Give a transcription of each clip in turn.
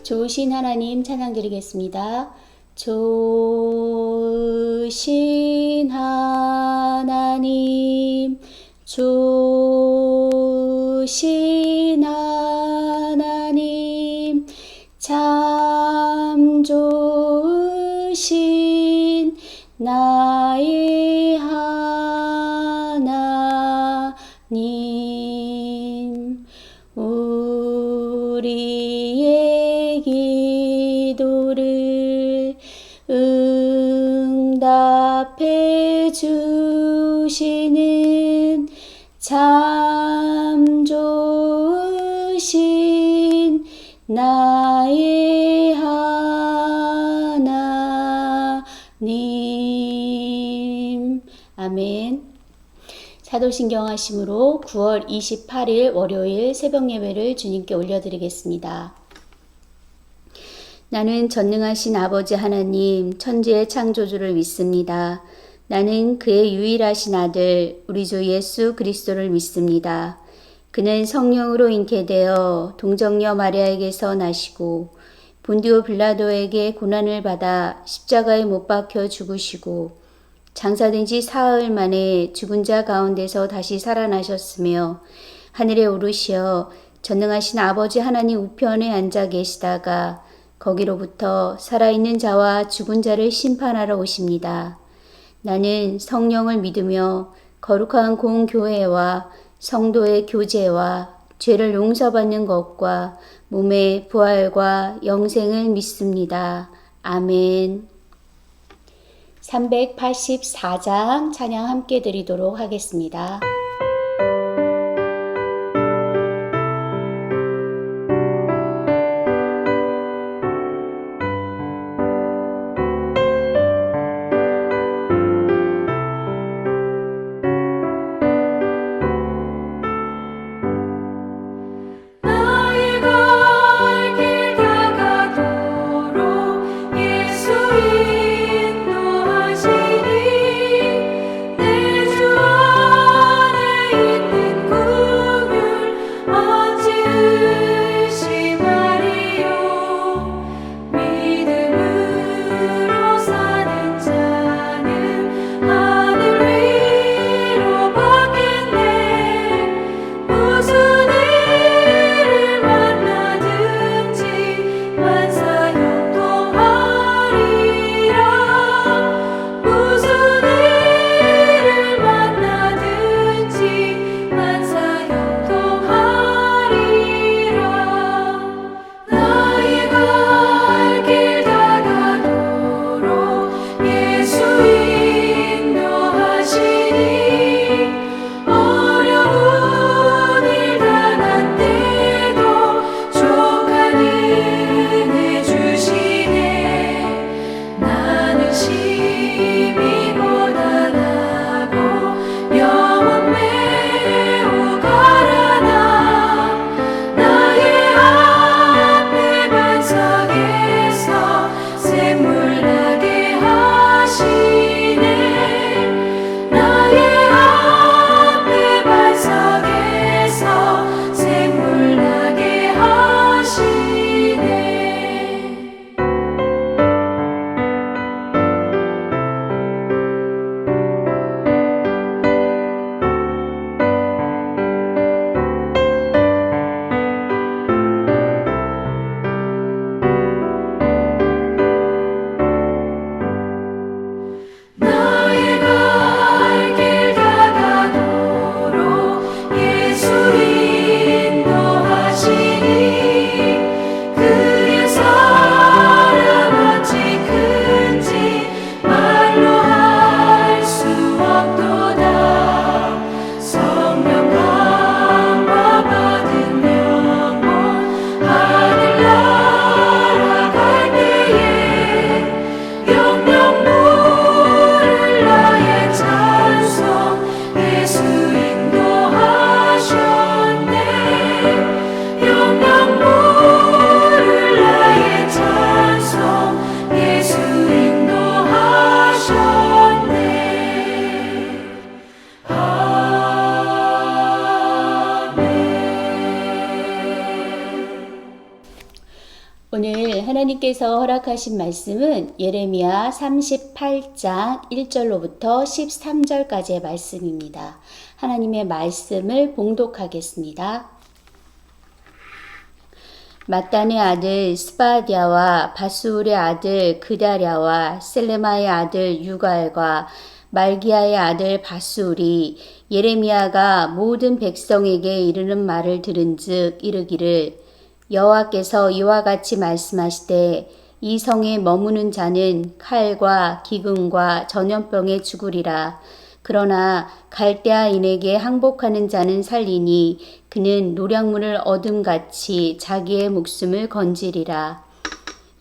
좋으신 하나님 찬양 드리겠습니다. 좋으신 하나님, 좋으신 하나님, 참 좋으신 나의 하나님, 우리의 기도를 응답해 주시는 참 좋으신 나의 하나님. 아멘. 사도신경 하심으로 9월 28일 월요일 새벽 예배를 주님께 올려드리겠습니다. 나는 전능하신 아버지 하나님, 천지의 창조주를 믿습니다. 나는 그의 유일하신 아들, 우리 주 예수 그리스도를 믿습니다. 그는 성령으로 잉태되어 동정녀 마리아에게서 나시고 본디오 빌라도에게 고난을 받아 십자가에 못 박혀 죽으시고 장사된 지 사흘 만에 죽은 자 가운데서 다시 살아나셨으며 하늘에 오르시어 전능하신 아버지 하나님 우편에 앉아 계시다가 거기로부터 살아있는 자와 죽은 자를 심판하러 오십니다. 나는 성령을 믿으며 거룩한 공교회와 성도의 교제와 죄를 용서받는 것과 몸의 부활과 영생을 믿습니다. 아멘. 384장 찬양 함께 드리도록 하겠습니다. 내 주 오늘 하나님께서 허락하신 말씀은 예레미야 38장 1절로부터 13절까지의 말씀입니다. 하나님의 말씀을 봉독하겠습니다. mattan의 아들 스바디아와 바수울의 아들 그다랴와 셀레마의 아들 유갈과 말기야의 아들 바수울이 예레미야가 모든 백성에게 이르는 말을 들은즉 이르기를 여호와께서 이와 같이 말씀하시되 이 성에 머무는 자는 칼과 기근과 전염병에 죽으리라. 그러나 갈대아인에게 항복하는 자는 살리니 그는 노량물을 얻음같이 자기의 목숨을 건지리라.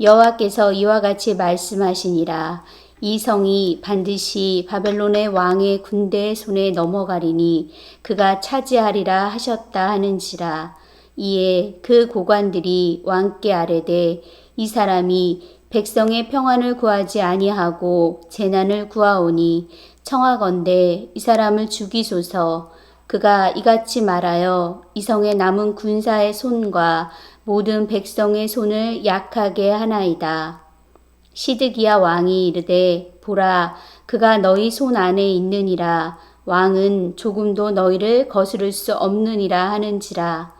여호와께서 이와 같이 말씀하시니라. 이 성이 반드시 바벨론의 왕의 군대의 손에 넘어가리니 그가 차지하리라 하셨다 하는지라. 이에 그 고관들이 왕께 아뢰되 이 사람이 백성의 평안을 구하지 아니하고 재난을 구하오니 청하건대 이 사람을 죽이소서. 그가 이같이 말하여 이 성에 남은 군사의 손과 모든 백성의 손을 약하게 하나이다. 시드기야 왕이 이르되 보라 그가 너희 손 안에 있느니라. 왕은 조금도 너희를 거스를 수 없느니라 하는지라.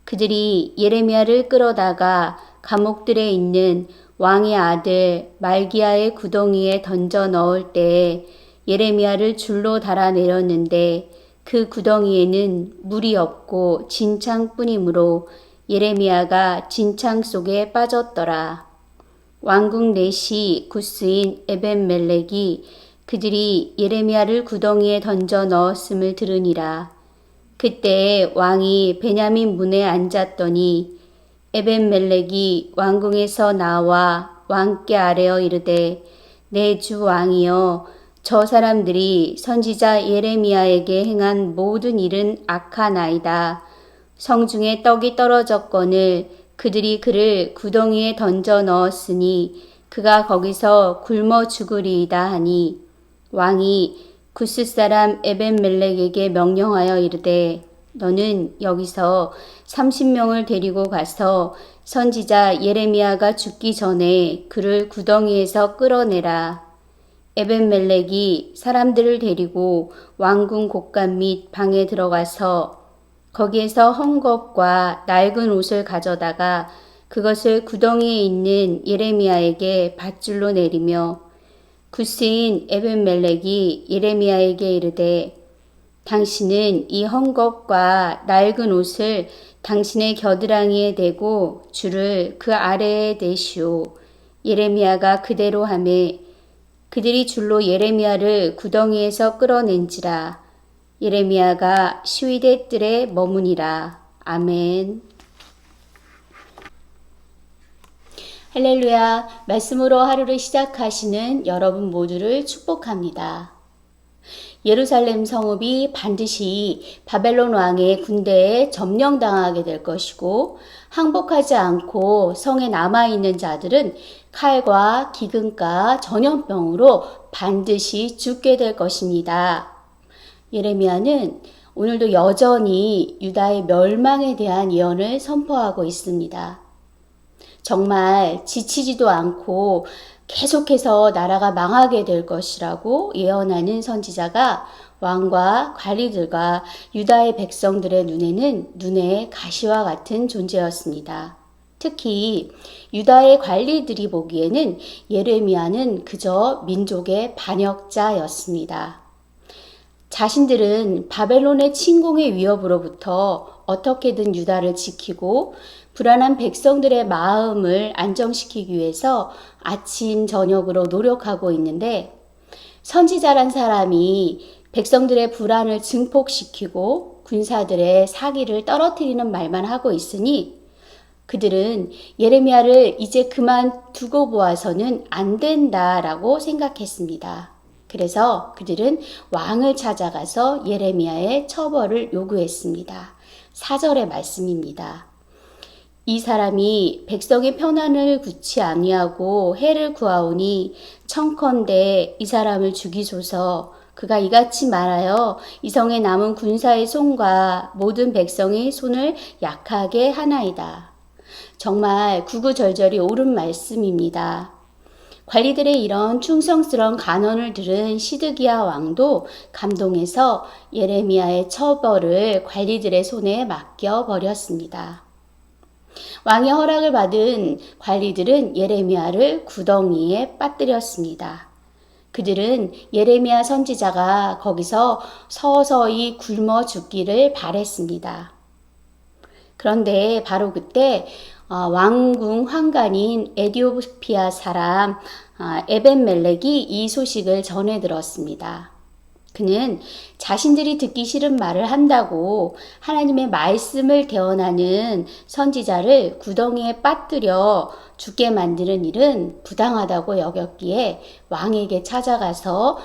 그들이 예레미야를 끌어다가 감옥들에 있는 왕의 아들 말기야의 구덩이에 던져 넣을 때에 예레미야를 줄로 달아내렸는데 그 구덩이에는 물이 없고 진창뿐이므로 예레미야가 진창 속에 빠졌더라. 왕궁 내시 구스인 에벤멜렉이 그들이 예레미야를 구덩이에 던져 넣었음을 들으니라. 그때에 왕이 베냐민 문에 앉았더니 에벤멜렉이 왕궁에서 나와 왕께 아뢰어 이르되 내 주 왕이여 저 사람들이 선지자 예레미야에게 행한 모든 일은 악하나이다. 성중에 떡이 떨어졌거늘 그들이 그를 구덩이에 던져 넣었으니 그가 거기서 굶어 죽으리이다 하니 왕이 구스 사람 에벤멜렉에게 명령하여 이르되 너는 여기서 30명을 데리고 가서 선지자 예레미야가 죽기 전에 그를 구덩이에서 끌어내라. 에벤멜렉이 사람들을 데리고 왕궁 곳간 및 방에 들어가서 거기에서 헝겊과 낡은 옷을 가져다가 그것을 구덩이에 있는 예레미야에게 밧줄로 내리며 구스인 에벤멜렉이 예레미야에게 이르되 당신은 이 헝겊과 낡은 옷을 당신의 겨드랑이에 대고 줄을 그 아래에 대시오. 예레미야가 그대로 하매 그들이 줄로 예레미야를 구덩이에서 끌어낸지라. 예레미야가 시위대 뜰에 머무니라. 아멘. 할렐루야. 말씀으로 하루를 시작하시는 여러분 모두를 축복합니다. 예루살렘 성읍이 반드시 바벨론 왕의 군대에 점령당하게 될 것이고 항복하지 않고 성에 남아있는 자들은 칼과 기근과 전염병으로 반드시 죽게 될 것입니다. 예레미야는 오늘도 여전히 유다의 멸망에 대한 예언을 선포하고 있습니다. 정말 지치지도 않고 계속해서 나라가 망하게 될 것이라고 예언하는 선지자가 왕과 관리들과 유다의 백성들의 눈에는 눈의 가시와 같은 존재였습니다. 특히 유다의 관리들이 보기에는 예레미야는 그저 민족의 반역자였습니다. 자신들은 바벨론의 침공의 위협으로부터 어떻게든 유다를 지키고 불안한 백성들의 마음을 안정시키기 위해서 아침 저녁으로 노력하고 있는데 선지자란 사람이 백성들의 불안을 증폭시키고 군사들의 사기를 떨어뜨리는 말만 하고 있으니 그들은 예레미야를 이제 그만 두고 보아서는 안 된다라고 생각했습니다. 그래서 그들은 왕을 찾아가서 예레미야의 처벌을 요구했습니다. 4절의 말씀입니다. 이 사람이 백성의 편안을 굳이 아니하고 해를 구하오니 청컨대 이 사람을 죽이소서. 그가 이같이 말하여 이 성에 남은 군사의 손과 모든 백성의 손을 약하게 하나이다. 정말 구구절절이 옳은 말씀입니다. 관리들의 이런 충성스러운 간언을 들은 시드기야 왕도 감동해서 예레미야의 처벌을 관리들의 손에 맡겨 버렸습니다. 왕의 허락을 받은 관리들은 예레미야를 구덩이에 빠뜨렸습니다. 그들은 예레미야 선지자가 거기서 서서히 굶어 죽기를 바랬습니다. 그런데 바로 그때 왕궁 환관인 에디오피아 사람 에벤멜렉이 이 소식을 전해 들었습니다. 그는 자신들이 듣기 싫은 말을 한다고 하나님의 말씀을 대언하는 선지자를 구덩이에 빠뜨려 죽게 만드는 일은 부당하다고 여겼기에 왕에게 찾아가서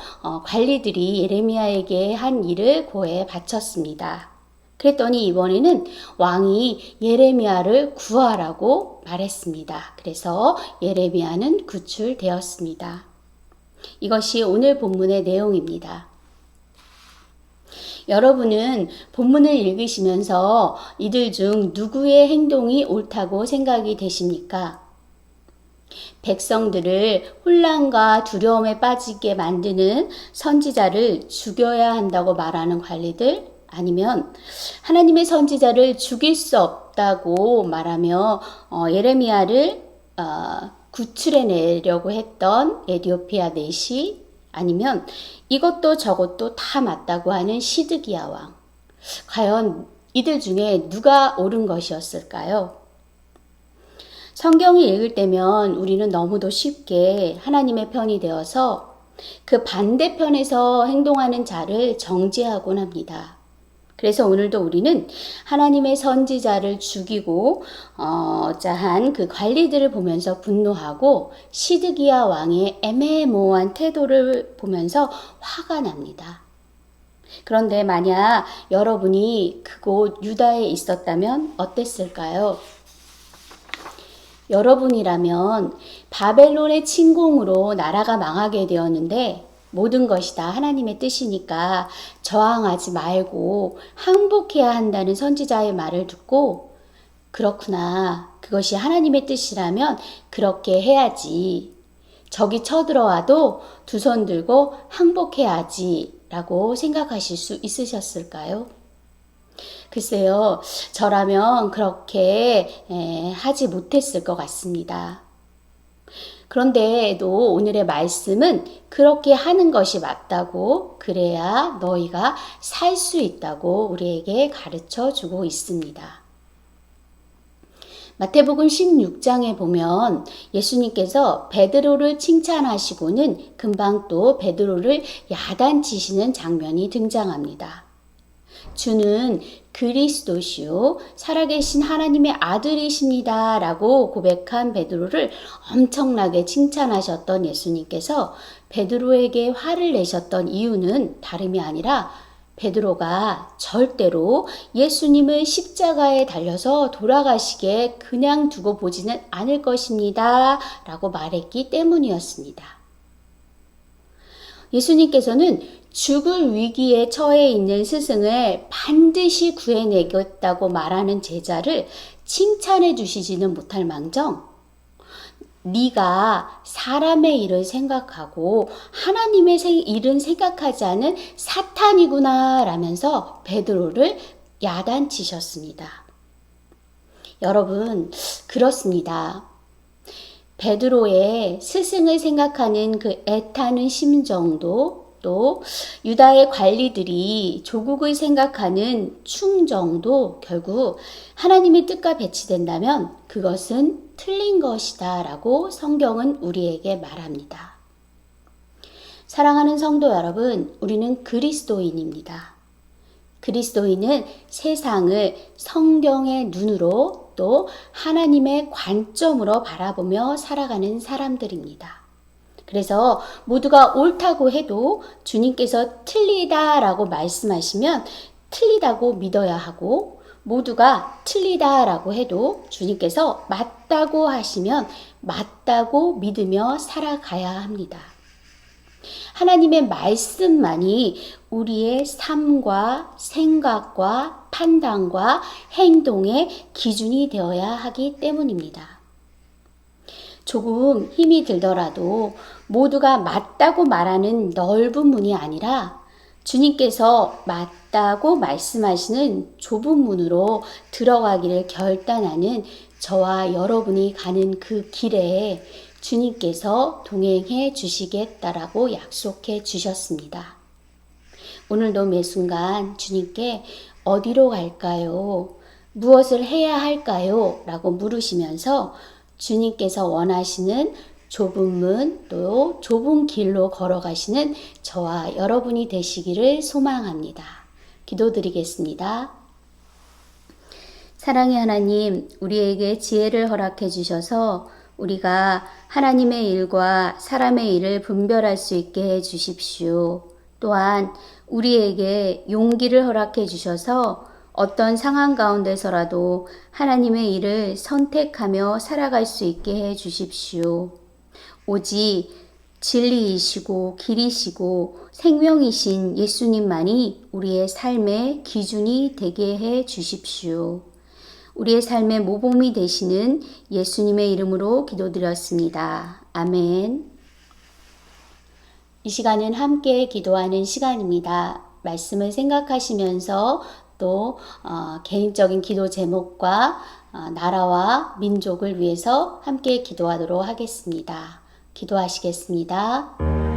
관리들이 예레미야에게 한 일을 고해 바쳤습니다. 그랬더니 이번에는 왕이 예레미야를 구하라고 말했습니다. 그래서 예레미야는 구출되었습니다. 이것이 오늘 본문의 내용입니다. 여러분은 본문을 읽으시면서 이들 중 누구의 행동이 옳다고 생각이 되십니까? 백성들을 혼란과 두려움에 빠지게 만드는 선지자를 죽여야 한다고 말하는 관리들, 아니면 하나님의 선지자를 죽일 수 없다고 말하며 예레미야를 구출해내려고 했던 에디오피아 내시, 아니면 이것도 저것도 다 맞다고 하는 시드기야 왕. 과연 이들 중에 누가 옳은 것이었을까요? 성경을 읽을 때면 우리는 너무도 쉽게 하나님의 편이 되어서 그 반대편에서 행동하는 자를 정죄하곤 합니다. 그래서 오늘도 우리는 하나님의 선지자를 죽이고 자한 그 관리들을 보면서 분노하고 시드기야 왕의 애매모호한 태도를 보면서 화가 납니다. 그런데 만약 여러분이 그곳 유다에 있었다면 어땠을까요? 여러분이라면 바벨론의 침공으로 나라가 망하게 되었는데 모든 것이 다 하나님의 뜻이니까 저항하지 말고 항복해야 한다는 선지자의 말을 듣고 그렇구나, 그것이 하나님의 뜻이라면 그렇게 해야지, 적이 쳐들어와도 두 손 들고 항복해야지 라고 생각하실 수 있으셨을까요? 글쎄요, 저라면 그렇게 하지 못했을 것 같습니다. 그런데도 오늘의 말씀은 그렇게 하는 것이 맞다고, 그래야 너희가 살 수 있다고 우리에게 가르쳐 주고 있습니다. 마태복음 16장에 보면 예수님께서 베드로를 칭찬하시고는 금방 또 베드로를 야단치시는 장면이 등장합니다. 주는 그리스도시요 살아계신 하나님의 아들이십니다 라고 고백한 베드로를 엄청나게 칭찬하셨던 예수님께서 베드로에게 화를 내셨던 이유는 다름이 아니라 베드로가 절대로 예수님을 십자가에 달려서 돌아가시게 그냥 두고 보지는 않을 것입니다 라고 말했기 때문이었습니다. 예수님께서는 죽을 위기에 처해 있는 스승을 반드시 구해내겠다고 말하는 제자를 칭찬해 주시지는 못할 망정, 네가 사람의 일을 생각하고 하나님의 일은 생각하지 않은 사탄이구나 라면서 베드로를 야단치셨습니다. 여러분, 그렇습니다. 베드로의 스승을 생각하는 그 애타는 심정도, 또 유다의 관리들이 조국을 생각하는 충정도 결국 하나님의 뜻과 배치된다면 그것은 틀린 것이다 라고 성경은 우리에게 말합니다. 사랑하는 성도 여러분, 우리는 그리스도인입니다. 그리스도인은 세상을 성경의 눈으로 또 하나님의 관점으로 바라보며 살아가는 사람들입니다. 그래서 모두가 옳다고 해도 주님께서 틀리다라고 말씀하시면 틀리다고 믿어야 하고, 모두가 틀리다라고 해도 주님께서 맞다고 하시면 맞다고 믿으며 살아가야 합니다. 하나님의 말씀만이 우리의 삶과 생각과 판단과 행동의 기준이 되어야 하기 때문입니다. 조금 힘이 들더라도 모두가 맞다고 말하는 넓은 문이 아니라 주님께서 맞다고 말씀하시는 좁은 문으로 들어가기를 결단하는 저와 여러분이 가는 그 길에 주님께서 동행해 주시겠다라고 약속해 주셨습니다. 오늘도 매 순간 주님께 어디로 갈까요? 무엇을 해야 할까요? 라고 물으시면서 주님께서 원하시는 좁은 문, 또 좁은 길로 걸어가시는 저와 여러분이 되시기를 소망합니다. 기도드리겠습니다. 사랑의 하나님, 우리에게 지혜를 허락해 주셔서 우리가 하나님의 일과 사람의 일을 분별할 수 있게 해 주십시오. 또한 우리에게 용기를 허락해 주셔서 어떤 상황 가운데서라도 하나님의 일을 선택하며 살아갈 수 있게 해 주십시오. 오직 진리이시고 길이시고 생명이신 예수님만이 우리의 삶의 기준이 되게 해 주십시오. 우리의 삶의 모범이 되시는 예수님의 이름으로 기도드렸습니다. 아멘. 이 시간은 함께 기도하는 시간입니다. 말씀을 생각하시면서 또 개인적인 기도 제목과 나라와 민족을 위해서 함께 기도하도록 하겠습니다. 기도하시겠습니다.